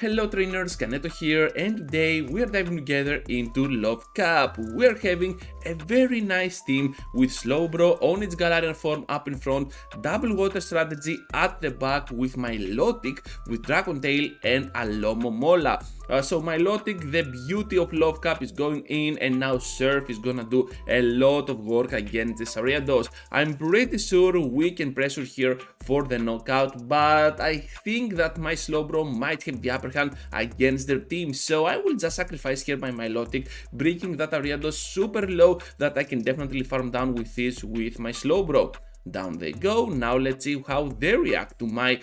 Hello trainers, Kaneto here, and today we are diving together into Love Cup. We are having a very nice team with Slowbro on its Galarian form up in front, double water strategy at the back with Milotic, with Dragon Tail and Alomomola. So Milotic, the beauty of Love Cup, is going in, and now Surf is gonna do a lot of work against the Ariados. I'm pretty sure we can pressure here for the knockout, but I think that my Slowbro might have the upper hand against their team, so I will just sacrifice here my Milotic, breaking that Ariados super low that I can definitely farm down with this with my Slowbro. Down they go. Now let's see how they react to my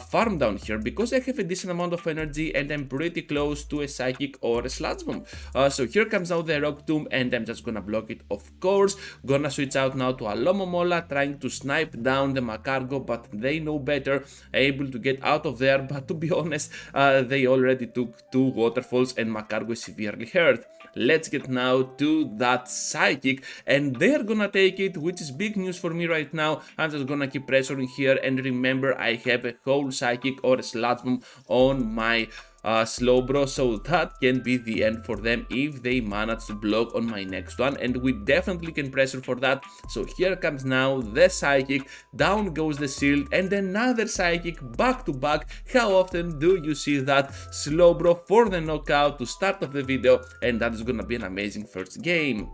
farm down here, because I have a decent amount of energy and I'm pretty close to a Psychic or a Sludge Bomb. So here comes now the Rock Tomb and I'm just gonna block it, of course. Gonna switch out now to Alomomola, trying to snipe down the Macargo, but they know better, able to get out of there. But to be honest, they already took two waterfalls and Macargo is severely hurt. Let's get now to that Psychic, and they're gonna take it, which is big news for me right now. I'm just gonna keep pressuring here, and remember, I have a whole Psychic or a Sludge Bomb on my Slowbro, so that can be the end for them if they manage to block on my next one, and we definitely can pressure for that. So here comes now the Psychic, down goes the shield, and another Psychic back to back. How often do you see that? Slowbro for the knockout to start of the video, and that is gonna be an amazing first game.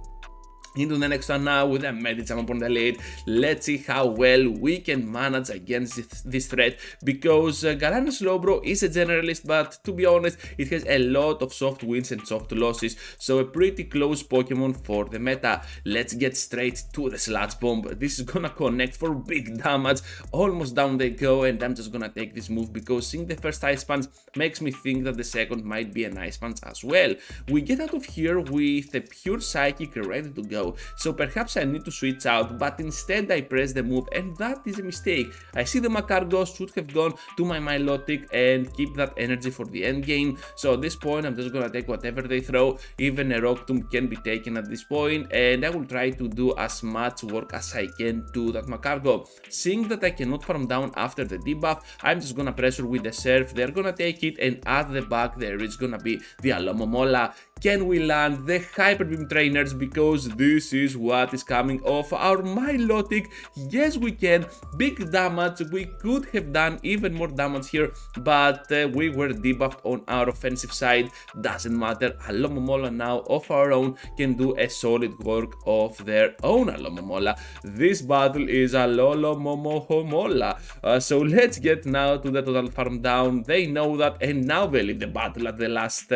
Into the next one now with a Medicham upon the lead. Let's see how well we can manage against this threat, because Galarian Slowbro is a generalist, but to be honest, it has a lot of soft wins and soft losses, so a pretty close Pokemon for the meta. Let's get straight to the Sludge Bomb. This is gonna connect for big damage. Almost down they go, and I'm just gonna take this move because seeing the first Ice Punch makes me think that the second might be an Ice Punch as well. We get out of here with a pure Psychic ready to go. So perhaps I need to switch out, but instead I press the move, and that is a mistake. I see the Macargo should have gone to my Milotic and keep that energy for the end game. So at this point I'm just gonna take whatever they throw. Even a Rock Tomb can be taken at this point, and I will try to do as much work as I can to that Macargo. Seeing that I cannot farm down after the debuff, I'm just gonna pressure with the Surf. They're gonna take it, and at the back there is gonna be the Alomomola. Can we land the Hyper Beam trainers, because this is what is coming off our Milotic? Yes, we can. Big damage. We could have done even more damage here, but we were debuffed on our offensive side. Doesn't matter. Alomomola now of our own can do a solid work of their own. Alomomola. This battle is Alomomola. So let's get now to the total farm down. They know that, and now they leave the battle at the last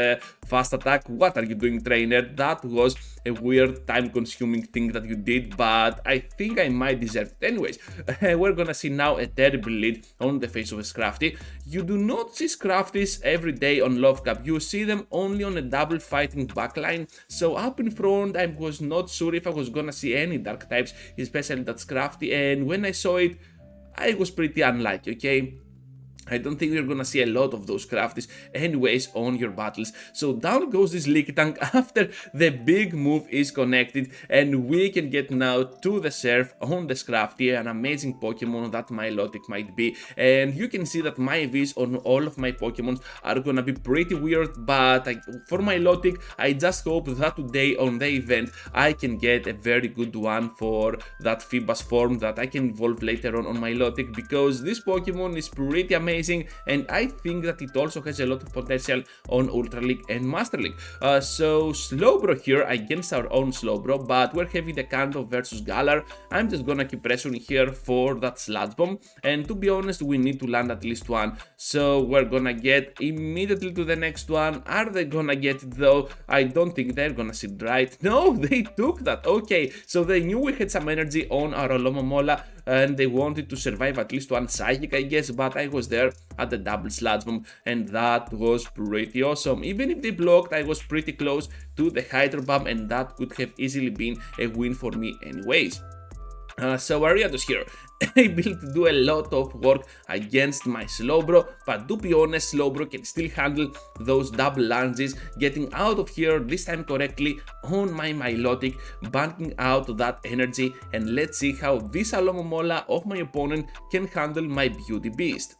fast attack. What are you doing, trainer? That was a weird time-consuming thing that you did, but I think I might deserve it anyways. We're gonna see now a terrible lead on the face of a Scrafty. You do not see Scrafties every day on Love Cup. You see them only on a double fighting backline. So up in front, I was not sure if I was gonna see any dark types, especially that Scrafty, and when I saw it, I was pretty unlucky, okay? I don't think you're gonna see a lot of those Crafties anyways on your battles. So down goes this Leaky Tank after the big move is connected, and we can get now to the Surf on the Scrafty, an amazing Pokemon that Milotic might be. And you can see that my Vs on all of my Pokemons are gonna be pretty weird, but for Milotic, I just hope that today on the event I can get a very good one for that Phoebus form that I can evolve later on Milotic, because this Pokemon is pretty amazing. And I think that it also has a lot of potential on Ultra League and Master League. So Slowbro here against our own Slowbro, but we're having the Kanto versus Galar. I'm just gonna keep pressuring here for that Sludge Bomb, and to be honest, we need to land at least one. So we're gonna get immediately to the next one. Are they gonna get it though? I don't think they're gonna sit right. No, they took that. Okay, so they knew we had some energy on our Alomomola, and they wanted to survive at least one Psychic, I guess, but I was there at the double Sludge Bomb, and that was pretty awesome. Even if they blocked, I was pretty close to the Hydro Bomb, and that could have easily been a win for me anyways. So Ariados here, able to do a lot of work against my Slowbro, but to be honest, Slowbro can still handle those double lunges, getting out of here this time correctly on my Milotic, banking out that energy, and let's see how this Alomomola of my opponent can handle my Beauty Beast.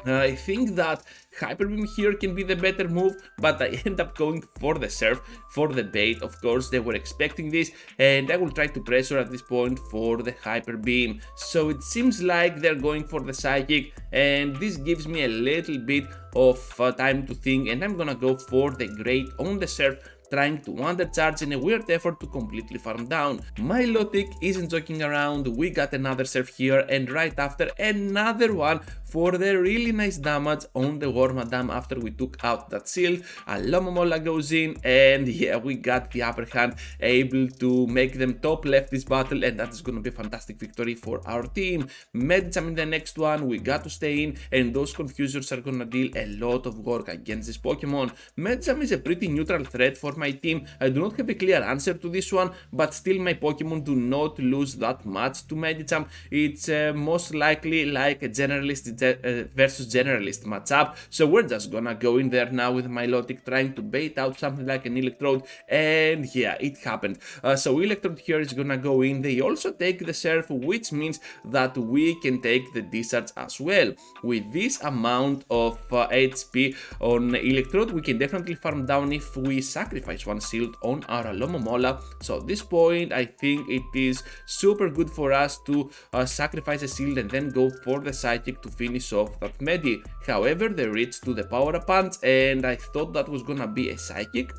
I think that Hyper Beam here can be the better move, but I end up going for the Surf, for the bait. Of course, they were expecting this, and I will try to pressure at this point for the Hyper Beam. So it seems like they're going for the Psychic, and this gives me a little bit of time to think, and I'm gonna go for the Great on the Surf, trying to undercharge in a weird effort to completely farm down. Milotic isn't joking around, we got another Surf here, and right after another one for the really nice damage on the War Madame after we took out that shield. Alomomola goes in, and yeah, we got the upper hand, able to make them top left this battle, and that is gonna be a fantastic victory for our team. Medicham in the next one, we got to stay in, and those Confusers are gonna deal a lot of work against this Pokemon. Medicham is a pretty neutral threat for my team. I do not have a clear answer to this one, but still my Pokemon do not lose that much to Medicham. It's most likely like a generalist versus generalist matchup, so we're just gonna go in there now with Milotic, trying to bait out something like an Electrode, and yeah, it happened. So Electrode here is gonna go in. They also take the Surf, which means that we can take the Discharge as well. With this amount of HP on Electrode, we can definitely farm down if we sacrifice one shield on our Alomomola. So at this point, I think it is super good for us to sacrifice a shield and then go for the Psychic to finish off that Medi. However, they reached to the Power Up Punch, and I thought that was gonna be a Psychic.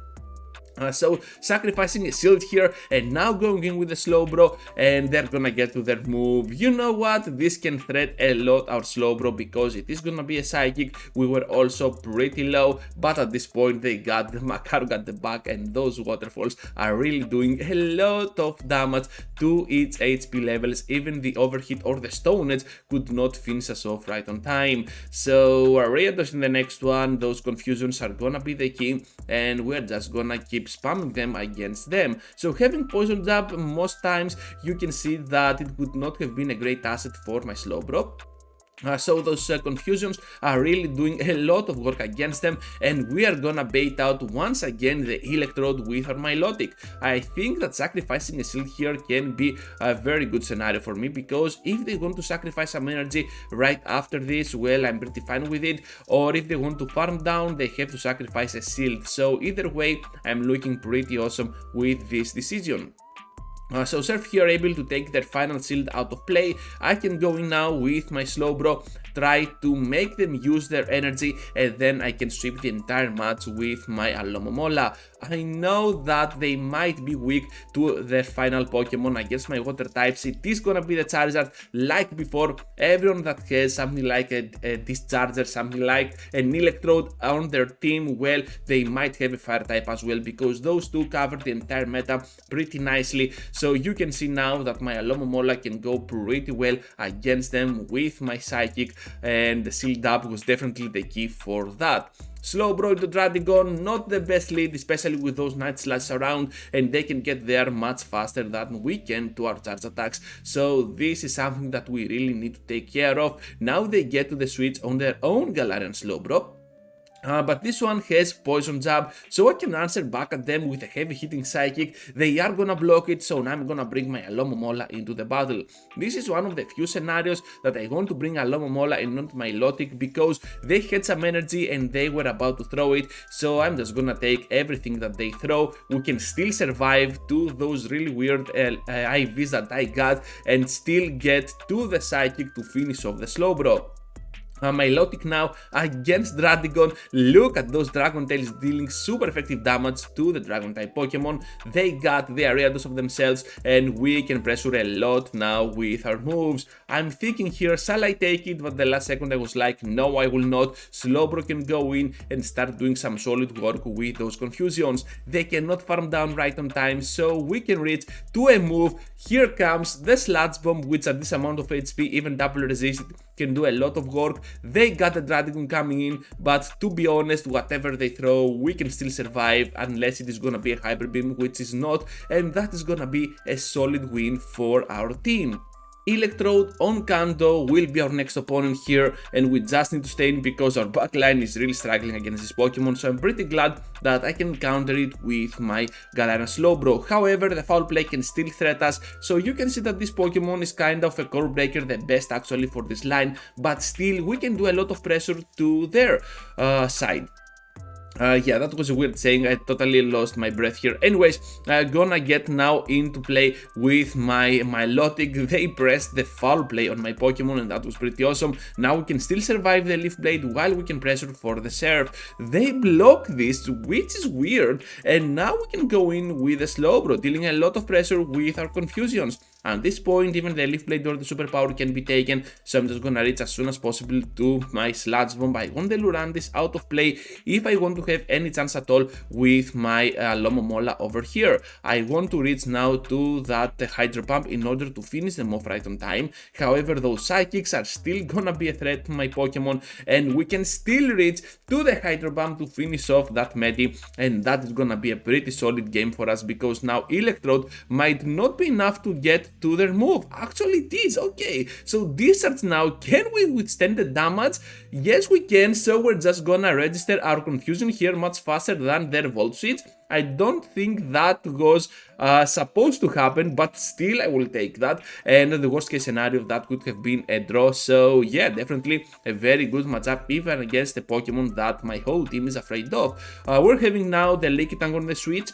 So sacrificing a shield here, and now going in with the Slowbro, and they're gonna get to their move. You know what, this can threat a lot our Slowbro because it is gonna be a Psychic. We were also pretty low, but at this point they got the Makaru got the back, and those waterfalls are really doing a lot of damage to its HP levels. Even the Overheat or the Stone Edge could not finish us off right on time. So Ariados in the next one, those Confusions are gonna be the key, and we're just gonna keep spamming them against them. So having Poison Jab, most times you can see that it would not have been a great asset for my Slowbro. So those Confusions are really doing a lot of work against them, and we are gonna bait out once again the Electrode with our Milotic. I think that sacrificing a shield here can be a very good scenario for me, because if they want to sacrifice some energy right after this, well, I'm pretty fine with it, or if they want to farm down, they have to sacrifice a shield. So either way, I'm looking pretty awesome with this decision. So Surf here able to take their final shield out of play. I can go in now with my Slowbro, try to make them use their energy, and then I can sweep the entire match with my Alomomola. I know that they might be weak to their final Pokemon against my water types. It is gonna be the Charizard. Like before, everyone that has something like a Discharger, something like an Electrode on their team, well, they might have a fire type as well, because those two cover the entire meta pretty nicely. So you can see now that my Alomomola can go pretty well against them with my Psychic, and the Shield Up was definitely the key for that. Slowbro into Dradigon, not the best lead, especially with those Night Slash around, and they can get there much faster than we can to our charge attacks. So this is something that we really need to take care of. Now they get to the switch on their own Galarian Slowbro. But this one has Poison Jab, so I can answer back at them with a heavy hitting Psychic. They are gonna block it, so now I'm gonna bring my Alomomola into the battle. This is one of the few scenarios that I want to bring Alomomola and not Milotic, because they had some energy and they were about to throw it, so I'm just gonna take everything that they throw. We can still survive to those really weird IVs that I got, and still get to the Psychic to finish off the Slowbro. Milotic now against Dradigon. Look at those Dragon Tails dealing super effective damage to the Dragon type Pokemon. They got the Ariados of themselves, and we can pressure a lot now with our moves. I'm thinking here, shall I take it? But the last second I was like, no, I will not. Slowbro can go in and start doing some solid work with those Confusions. They cannot farm down right on time, so we can reach to a move. Here comes the Sludge Bomb, which at this amount of HP, even double resist, can do a lot of work. They got the Dradigon coming in, but to be honest, whatever they throw, we can still survive, unless it is gonna be a Hyper Beam, which is not, and that is gonna be a solid win for our team. Electrode on Kanto will be our next opponent here, and we just need to stay in because our backline is really struggling against this Pokemon, so I'm pretty glad that I can counter it with my Galarian Slowbro. However, the foul play can still threat us, so you can see that this Pokemon is kind of a core breaker, the best actually for this line, but still we can do a lot of pressure to their side. Yeah, that was a weird saying, I totally lost my breath here. Anyways, gonna get now into play with my Milotic. They pressed the foul play on my Pokemon and that was pretty awesome. Now we can still survive the Leaf Blade while we can pressure for the Surf. They block this, which is weird, and now we can go in with a Slowbro, dealing a lot of pressure with our Confusions. At this point, even the Leaf Blade or the Superpower can be taken, so I'm just gonna reach as soon as possible to my Sludge Bomb. I want the Lurantis out of play if I want to have any chance at all with my Lomomola over here. I want to reach now to that Hydro Pump in order to finish them off right on time. However, those Psychics are still gonna be a threat to my Pokemon, and we can still reach to the Hydro Pump to finish off that Medi, and that is gonna be a pretty solid game for us because now Electrode might not be enough to get to their move. Actually it is, okay. So Discharge now, can we withstand the damage? Yes we can, so we're just gonna register our Confusion here much faster than their Volt Switch. I don't think that was supposed to happen, but still I will take that, and the worst case scenario that could have been a draw. So yeah, definitely a very good matchup even against the Pokemon that my whole team is afraid of. We're having now the Lickitung on the Switch.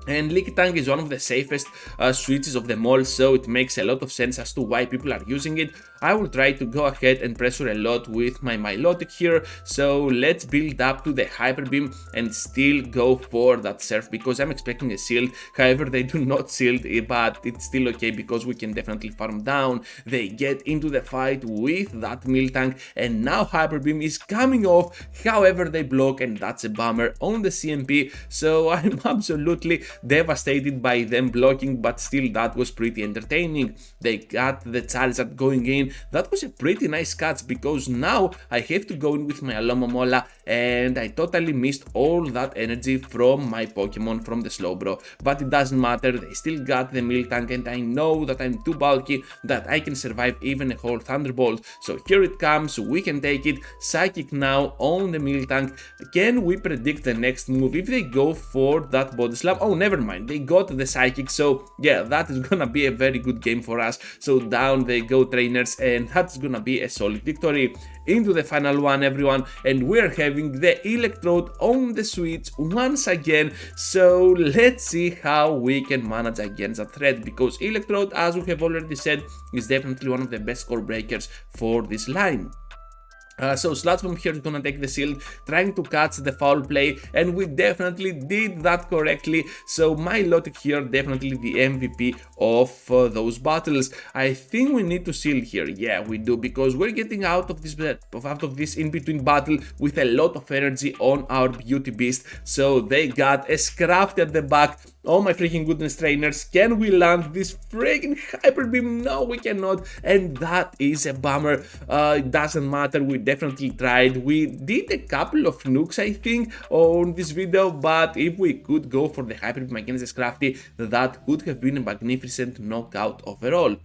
And Lickitung is one of the safest switches of them all, so it makes a lot of sense as to why people are using it. I will try to go ahead and pressure a lot with my Milotic here, so let's build up to the Hyper Beam and still go for that Surf because I'm expecting a shield. However, they do not shield, but it's still okay because we can definitely farm down. They get into the fight with that Miltank, and now Hyper Beam is coming off. However, they block, and that's a bummer on the CMP, so I'm absolutely devastated by them blocking, but still that was pretty entertaining. They got the Charizard going in. That was a pretty nice catch because now I have to go in with my Alomomola, and I totally missed all that energy from my Pokemon from the Slowbro, but it doesn't matter, they still got the Miltank, and I know that I'm too bulky that I can survive even a whole Thunderbolt. So here it comes, we can take it. Psychic now on the Miltank. Can we predict the next move if they go for that Body Slam? Oh, never mind, they got the Psychic, so yeah, that is gonna be a very good game for us. So down they go, trainers, and that's gonna be a solid victory. Into the final one, everyone, and we're having the Electrode on the Switch once again, so let's see how we can manage against that threat, because Electrode, as we have already said, is definitely one of the best core breakers for this line. So Sludge Bomb here is gonna take the shield, trying to catch the foul play, and we definitely did that correctly. So Milotic here definitely the MVP of those battles. I think we need to shield here. Yeah, we do, because we're getting out of this in between battle with a lot of energy on our Beauty Beast. So they got a Scrafty at the back. Oh my freaking goodness, trainers, can we land this freaking Hyper Beam? No, we cannot, and that is a bummer. It doesn't matter, we definitely tried. We did a couple of nukes, I think, on this video, but if we could go for the Hyper Beam against the Scrafty, that could have been a magnificent knockout overall.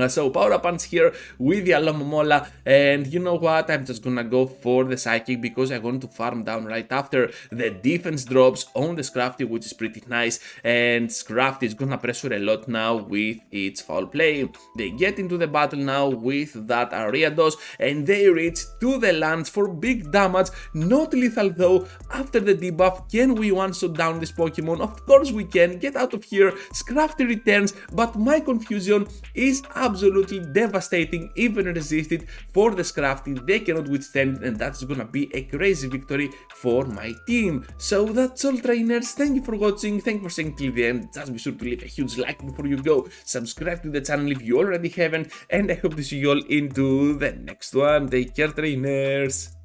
So power up punch here with the Alomomola, and you know what, I'm just gonna go for the Psychic because I want to farm down right after. The defense drops on the Scrafty, which is pretty nice, and Scrafty is gonna pressure a lot now with its foul play. They get into the battle now with that Ariados, and they reach to the lands for big damage. Not lethal though. After the debuff, can we one-shot down this Pokemon? Of course we can. Get out of here. Scrafty returns, but my Confusion is absolutely devastating, even resisted for the Scrafty. They cannot withstand, and that's gonna be a crazy victory for my team. So that's all, trainers. Thank you for watching, thank you for staying till the end. Just be sure to leave a huge like before you go, subscribe to the channel if you already haven't, and I hope to see you all into the next one. Take care, trainers.